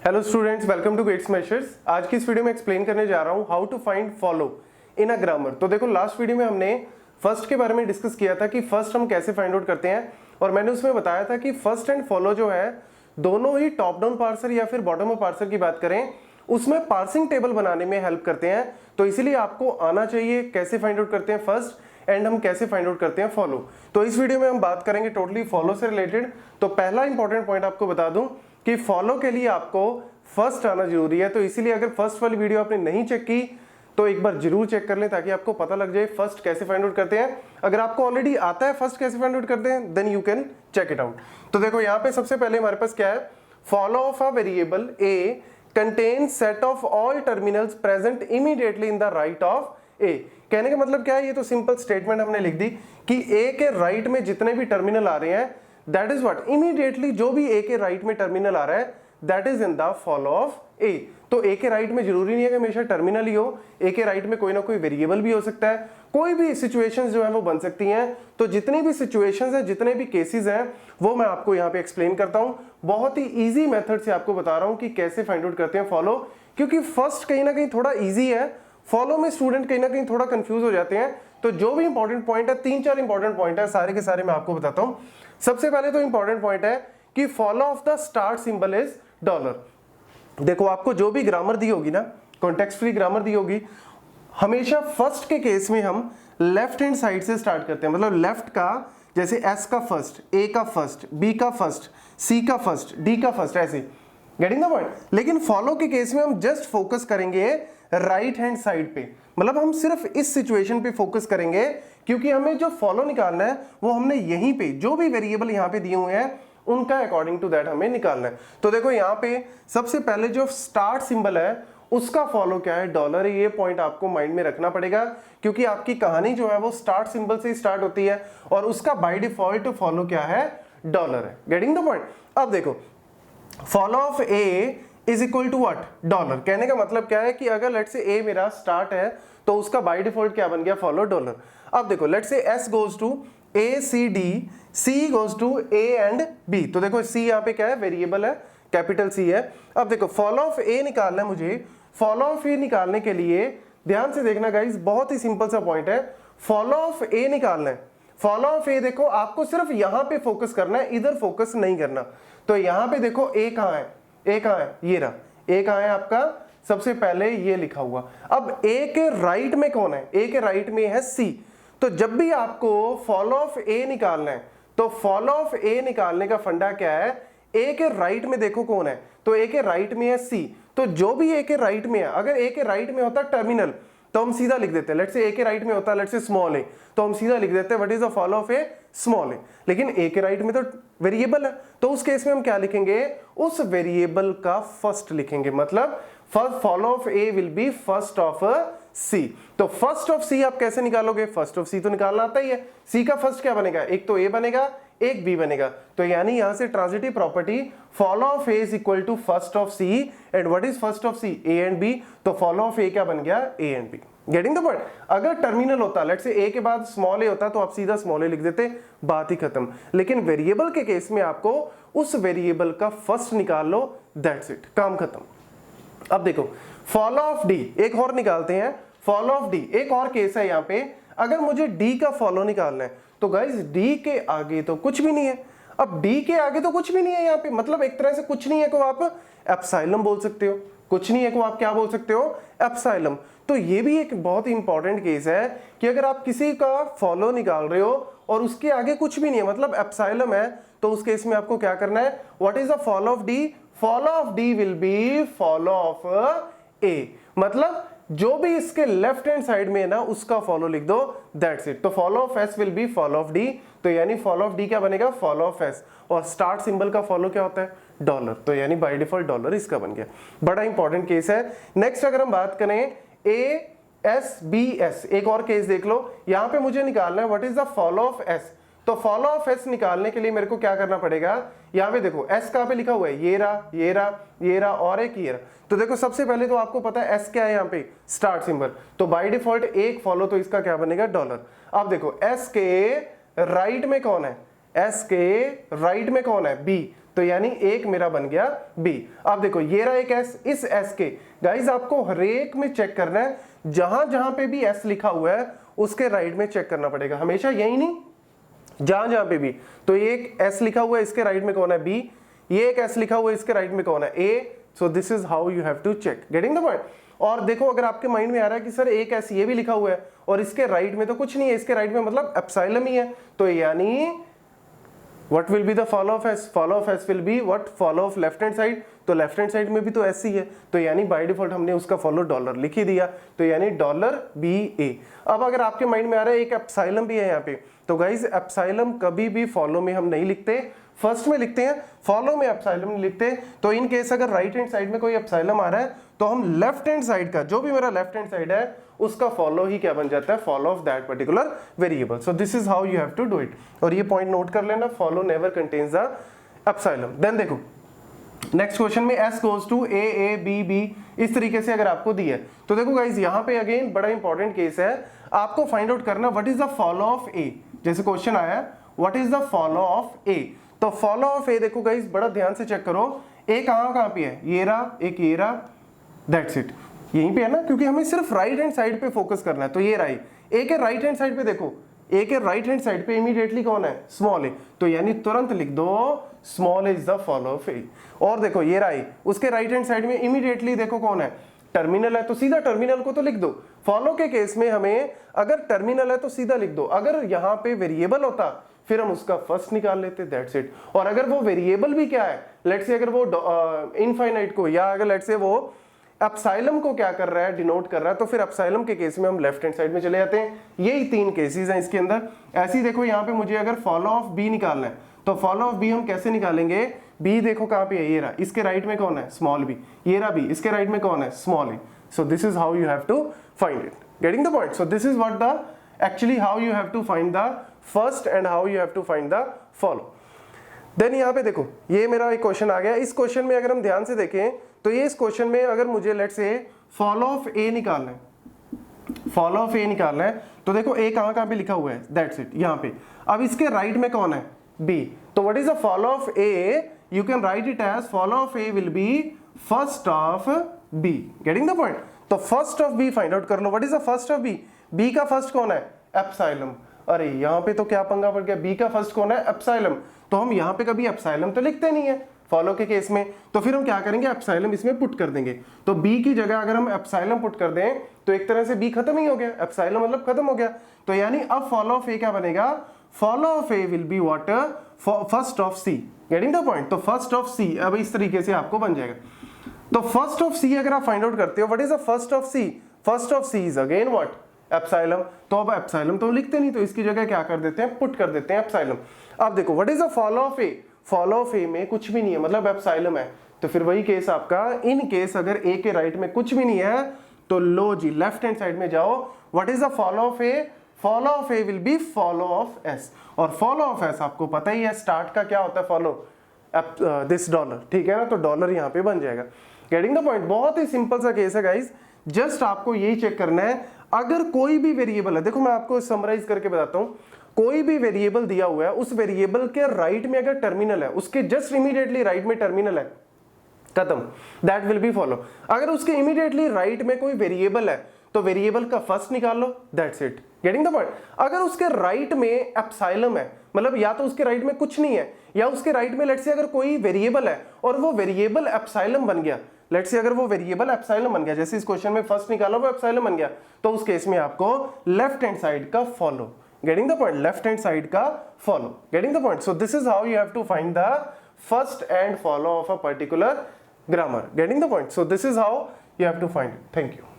Hello students, welcome to Gate Smashers. आज की इस वीडियो में एक्सप्लेन करने जा रहा हूं how to find follow in a grammar. तो देखो, लास्ट वीडियो में हमने फर्स्ट के बारे में डिस्कस किया था कि फर्स्ट हम कैसे फाइंड आउट करते हैं, और मैंने उसमें बताया था कि फर्स्ट एंड फॉलो जो है दोनों ही टॉप डाउन पार्सर या फिर बॉटम अप पार्सर की बात करें उसमें पार्सिंग टेबल बनाने में हेल्प करते हैं। तो इसीलिए आपको आना चाहिए कैसे फाइंड आउट करते हैं फर्स्ट एंड हम कैसे फाइंड आउट करते हैं फॉलो। तो इस वीडियो में हम बात करेंगे टोटली फॉलो से रिलेटेड। तो पहला इंपॉर्टेंट पॉइंट आपको बता दूं कि फॉलो के लिए आपको फर्स्ट आना जरूरी है। तो इसीलिए अगर फर्स्ट वाली वीडियो आपने नहीं चेक की तो एक बार जरूर चेक कर लें ताकि आपको पता लग जाए फर्स्ट कैसे फाइंड आउट करते हैं। अगर आपको ऑलरेडी आता है फर्स्ट कैसे फाइंड आउट करते हैं then you can check it out. तो देखो, यहाँ पे सबसे पहले हमारे पास क्या है, follow of a variable A contains set of all terminals present immediately in the right of A. कहने का मतलब क्या है, ये तो सिंपल स्टेटमेंट हमने लिख दी कि ए के राइट में जितने भी टर्मिनल आ रहे हैं दैट इज व्हाट, इमीडिएटली जो भी ए के राइट में टर्मिनल आ रहा है that is in the follow of A. तो ए के राइट में जरूरी नहीं है कि हमेशा टर्मिनल ही हो, ए के राइट में कोई ना कोई वेरिएबल भी हो सकता है, कोई भी सिचुएशंस जो है वो बन सकती हैं। तो जितनी भी सिचुएशंस हैं, जितने भी केसेस हैं, वो मैं आपको यहाँ पे एक्सप्लेन करता हूँ। बहुत ही इजी मेथड से आपको बता रहा हूँ कि कैसे फाइंड आउट करते हैं फॉलो, क्योंकि फर्स्ट कहीं ना कहीं थोड़ा ईजी है, फॉलो में स्टूडेंट कहीं ना कहीं थोड़ा कंफ्यूज हो जाते हैं। तो जो भी इंपॉर्टेंट पॉइंट है, 3-4 इंपॉर्टेंट पॉइंट है, सारे के सारे मैं आपको बताता हूँ। सबसे पहले तो इंपॉर्टेंट पॉइंट है कि follow of the start symbol is dollar. देखो, आपको जो भी ग्रामर दी होगी ना, कॉन्टेक्स्ट फ्री ग्रामर दी होगी, हमेशा फर्स्ट के केस में हम लेफ्ट हैंड साइड से स्टार्ट करते हैं। मतलब लेफ्ट का, जैसे एस का फर्स्ट, ए का फर्स्ट, बी का फर्स्ट, सी का फर्स्ट, डी का फर्स्ट, ऐसे। Getting the point. लेकिन फॉलो के केस में हम जस्ट फोकस करेंगे राइट हैंड साइड पे। मतलब हम सिर्फ इस सिचुएशन पे फोकस करेंगे क्योंकि हमें जो फॉलो निकालना है वो हमने यहीं पे जो भी वेरिएबल यहाँ पे दिए हुए हैं उनका अकॉर्डिंग टू दैट हमें निकालना है। तो देखो, यहाँ पे सबसे पहले जो स्टार्ट सिंबल है उसका फॉलो क्या है, डॉलर है। ये पॉइंट आपको माइंड में रखना पड़ेगा क्योंकि आपकी कहानी जो है वो स्टार्ट सिंबल से स्टार्ट होती है और उसका बाय डिफॉल्ट फॉलो क्या है, डॉलर है। Getting the point. अब देखो, follow of A is equal to what, dollar. कहने का मतलब क्या है कि अगर लेट्स से ए मेरा स्टार्ट है तो उसका बाय डिफॉल्ट क्या बन गया, फॉलो डॉलर। अब देखो, let's say S goes to A C D, C goes to A and B. तो देखो, सी यहाँ पे क्या है, वेरिएबल है, कैपिटल सी है। अब देखो, फॉलो ऑफ ए निकालना है मुझे। फॉलो ऑफ ए निकालने के लिए ध्यान से देखना गाइस, बहुत ही सिंपल सा पॉइंट है। फॉलो ऑफ ए निकालना है, फॉलो ऑफ ए देखो आपको सिर्फ यहां पे फोकस करना है, इधर फोकस नहीं करना। तो यहां पे देखो ए कहां है, ए कहां है, ये रहा। ए कहां है आपका, सबसे पहले ये लिखा हुआ। अब ए के राइट में कौन है, ए के राइट में है सी। तो जब भी आपको फॉलो ऑफ ए निकालना है तो फॉलो ऑफ ए निकालने का फंडा क्या है, ए के राइट में देखो कौन है, तो ए के राइट में है सी। तो जो भी ए के राइट में है, अगर ए के राइट में होता टर्मिनल तो हम सीधा लिख देते हैं, लेट्स से ए के राइट में होता लेट्स से स्मॉल ए, तो हम सीधा लिख देते हैं what is the follow of A, small A. लेकिन ए के राइट में तो वेरिएबल है, तो उस केस में हम क्या लिखेंगे, उस वेरिएबल का फर्स्ट लिखेंगे। मतलब first follow of A will be first of C. तो फर्स्ट ऑफ सी आप कैसे निकालोगे, फर्स्ट ऑफ सी तो निकालना आता ही है। सी का फर्स्ट क्या बनेगा, एक तो ए बनेगा, एक बी बनेगा। तो यानी यहां से transitive property follow of A is equal to first of C and what is first of C, A and B. तो फॉलो ऑफ ए क्या बन गया, A and B. Getting the point. अगर टर्मिनल होता, लेट्स से ए के बाद small ए होता तो आप सीधा स्मॉल ए लिख देते, बात ही खत्म। लेकिन वेरिएबल के केस में आपको उस वेरिएबल का फर्स्ट निकाल लो, दैट्स इट, काम खत्म। अब देखो, फॉलो ऑफ डी एक और निकालते हैं। फॉलो ऑफ डी एक और केस है यहाँ पे, अगर मुझे डी का फॉलो निकालना है तो गाइस डी के आगे तो कुछ भी नहीं है। अब डी के आगे तो कुछ भी नहीं है यहाँ पे, मतलब एक तरह से कुछ नहीं है को आप एप्सिलम बोल सकते हो, कुछ नहीं है को आप क्या बोल सकते हो, एप्सिलम। तो ये भी एक बहुत इंपॉर्टेंट केस है कि अगर आप किसी का फॉलो निकाल रहे हो और उसके आगे कुछ भी नहीं है, मतलब एप्सिलम है, तो उस केस में आपको क्या करना है, what is the follow of D, follow of D will be follow of A. मतलब जो भी इसके लेफ्ट हैंड साइड में है ना उसका फॉलो लिख दो, दैट्स इट। तो follow of S will be follow of D. तो यानी फॉलो ऑफ डी क्या बनेगा, फॉलो ऑफ एस। और स्टार्ट सिंबल का फॉलो क्या होता है, डॉलर। तो यानी बाय डिफॉल्ट डॉलर इसका बन गया। बड़ा इंपॉर्टेंट केस है। नेक्स्ट अगर हम बात करें ए एस बी एस, एक और केस देख लो। यहां पे मुझे निकालना है what is the follow of S. तो फॉलो ऑफ एस निकालने के लिए मेरे को क्या करना पड़ेगा, यहाँ पे देखो एस कहाँ पे लिखा हुआ है, ये रहा, ये रहा, ये रहा और एक ये रहा। तो देखो, सबसे पहले तो आपको पता है एस क्या है यहाँ पे, स्टार्ट सिंबल। तो बाय डिफॉल्ट एक फॉलो, तो इसका क्या बनेगा, डॉलर। अब देखो एस के राइट में कौन है, एस के राइट में कौन है, बी। तो यानी एक मेरा बन गया बी। अब देखो ये रहा एक एस, इस एस के गाइज आपको हरेक में चेक करना है, जहां जहां पे भी एस लिखा हुआ है उसके राइट में चेक करना पड़ेगा, हमेशा यही नहीं, जहां जहां पे भी। तो एक एस लिखा हुआ है इसके राइट में कौन है बी, ये एक एस लिखा हुआ है इसके राइट में कौन है A. So this is how you have to check, getting the point. और देखो अगर आपके माइंड में आ रहा है कि सर एक एस ये भी लिखा हुआ है और इसके राइट में तो कुछ नहीं है, इसके राइट में मतलब एप्सिलॉन ही है, तो यानी what will be the follow of s, follow of s will be what, follow of left hand side, तो लेफ्ट हैंड साइड में भी तो एस ही है, तो यानी बाय डिफॉल्ट हमने उसका फॉलो डॉलर लिख ही दिया, तो यानी डॉलर बी ए। अब अगर आपके माइंड में आ रहा है एक एप्सिलॉन भी है यहाँ पे, तो गाइज एप्सिलॉन कभी भी फॉलो में हम नहीं लिखते, फर्स्ट में लिखते हैं, फॉलो में एप्सिलॉन नहीं लिखते। तो इन केस अगर राइट हैंड साइड में कोई एप्सिलॉन आ रहा है तो हम लेफ्ट हैंड साइड का, जो भी मेरा लेफ्ट हैंड साइड है उसका फॉलो ही क्या बन जाता है, follow of that particular variable. So this is how you have to do it. और ये पॉइंट नोट कर लेना, follow never contains the epsilon. Then देखो नेक्स्ट क्वेश्चन में s goes to a b b, इस तरीके से अगर आपको दी है तो देखो गाइज यहाँ पे अगेन बड़ा इंपॉर्टेंट केस है, आपको फाइंड आउट करना what is the follow of a। जैसे क्वेश्चन आया what is the follow of a, तो फॉलो ऑफ a देखो गाइज बड़ा ध्यान से चेक करो, a कहाँ पे है, ये रहा, एक ये रहा, दैट्स इट, यहीं पे है ना, क्योंकि हमें सिर्फ राइट हैंड साइड पे फोकस करना है। तो ये रही ए के राइट हैंड साइड पे, देखो ए के राइट हैंड साइड पे इमीडिएटली कौन है, स्मॉल ए, तो यानी तुरंत लिख दो small is the follow of A. और देखो ये रही उसके राइट हैंड साइड में इमीडिएटली देखो कौन है, टर्मिनल है, तो सीधा टर्मिनल को तो लिख दो। फॉलो के केस में हमें अगर टर्मिनल है तो सीधा लिख दो, अगर यहाँ पे वेरिएबल होता फिर हम उसका फर्स्ट निकाल लेते, दैट्स इट। और अगर वो वेरिएबल भी क्या है, लेट्स से अगर वो इनफाइनाइट को, या अगर लेट्स से वो एप्सिलॉन को क्या कर रहा है, डिनोट कर रहा है, तो फिर एप्सिलॉन के केस में हम लेफ्ट हैंड साइड में चले जाते हैं। यही तीन केसेस हैं इसके अंदर। ऐसे ही देखो यहाँ पे मुझे अगर फॉलो ऑफ बी निकालना है तो फॉलो ऑफ बी हम कैसे निकालेंगे, बी देखो कहाँ पे है, ये रहा, इसके राइट में कौन है, स्मॉल बी, ये रहा बी, इसके राइट में कौन है, small A. So this is how you have to find it, getting the point. So this is what the actually how you have to find the first and how you have to find the follow. Then यहाँ पे देखो ये मेरा एक question आ गया, इस question में अगर हम ध्यान से देखें तो ये इस क्वेश्चन में अगर मुझे लेट्स से फॉलो ऑफ ए निकालना है, फॉलो ऑफ ए निकालना है, तो देखो ए कहाँ पे लिखा हुआ है, दैट्स इट, यहाँ पे। अब इसके राइट में कौन है, बी, तो what is the follow of A, you can write it as follow of A will be first of B, getting the point. तो first of B find out कर लो, what is the first of B, B का first कौन है, epsilon. अरे यहाँ पे तो क्या पंगा पड़ गया, बी का फर्स्ट कौन है, एप्सिलॉन, तो हम यहाँ पे कभी एप्सिलॉन तो लिखते नहीं है फॉलो के केस में, तो फिर हम क्या करेंगे, एप्सिलॉन इसमें पुट कर देंगे। तो बी की जगह अगर हम एप्सिलॉन पुट कर दें तो एक तरह से बी खत्म ही हो गया, एप्सिलॉन मतलब खत्म हो गया। तो यानी अब फॉलो ऑफ ए क्या बनेगा, follow of A will be what, first of C, getting the point. तो फर्स्ट ऑफ सी अब इस तरीके से आपको बन जाएगा। तो फर्स्ट ऑफ सी अगर आप फाइंड आउट करते हो, what is the first of C, first of C is again what, epsilon. तो अब एप्सिलॉन तो लिखते नहीं, तो इसकी जगह क्या कर देते हैं, पुट कर देते हैं एप्सिलॉन। अब देखो what is the follow of A, follow of A में कुछ भी नहीं है, मतलब एप्सिलॉन है, तो फिर वही केस आपका, इन केस अगर ए के राइट में कुछ भी नहीं है तो लो जी लेफ्ट हैंड साइड में जाओ, what is the follow of A, follow of A will be follow of S. और फॉलो ऑफ एस आपको पता ही है स्टार्ट का क्या होता है, फॉलो दिस डॉलर, ठीक है ना, तो डॉलर यहाँ पे बन जाएगा, गेटिंग द पॉइंट। बहुत ही सिंपल सा केस है गाइज, जस्ट आपको यही चेक करना है, अगर कोई भी वेरिएबल है, देखो मैं आपको समराइज करके बताता हूं, कोई भी वेरिएबल दिया हुआ है, उस वेरिएबल के राइट में अगर टर्मिनल है, उसके जस्ट इमीडिएटली राइट में टर्मिनल है, खत्म, दैट विल बी फॉलो। अगर उसके इमीडिएटली राइट में कोई वेरिएबल है तो वेरिएबल का फर्स्ट निकाल लो, that's it, getting the point. अगर उसके राइट में एप्सिलॉन है, मतलब या तो उसके राइट में कुछ नहीं है, या उसके राइट में लेट्स से अगर कोई वेरिएबल है और वो वेरिएबल एप्सिलॉन बन गया, लेट्स से अगर वो वेरिएबल एप्सिलॉन बन गया, जैसे इस क्वेश्चन में फर्स्ट निकाला वो एप्सिलॉन बन गया, तो उस केस में आपको लेफ्ट हैंड साइड का follow, getting the point, left hand side का follow, getting the point. So this is how you have to find the first and follow of a particular grammar, getting the point. So this is how you have to find it. Thank you.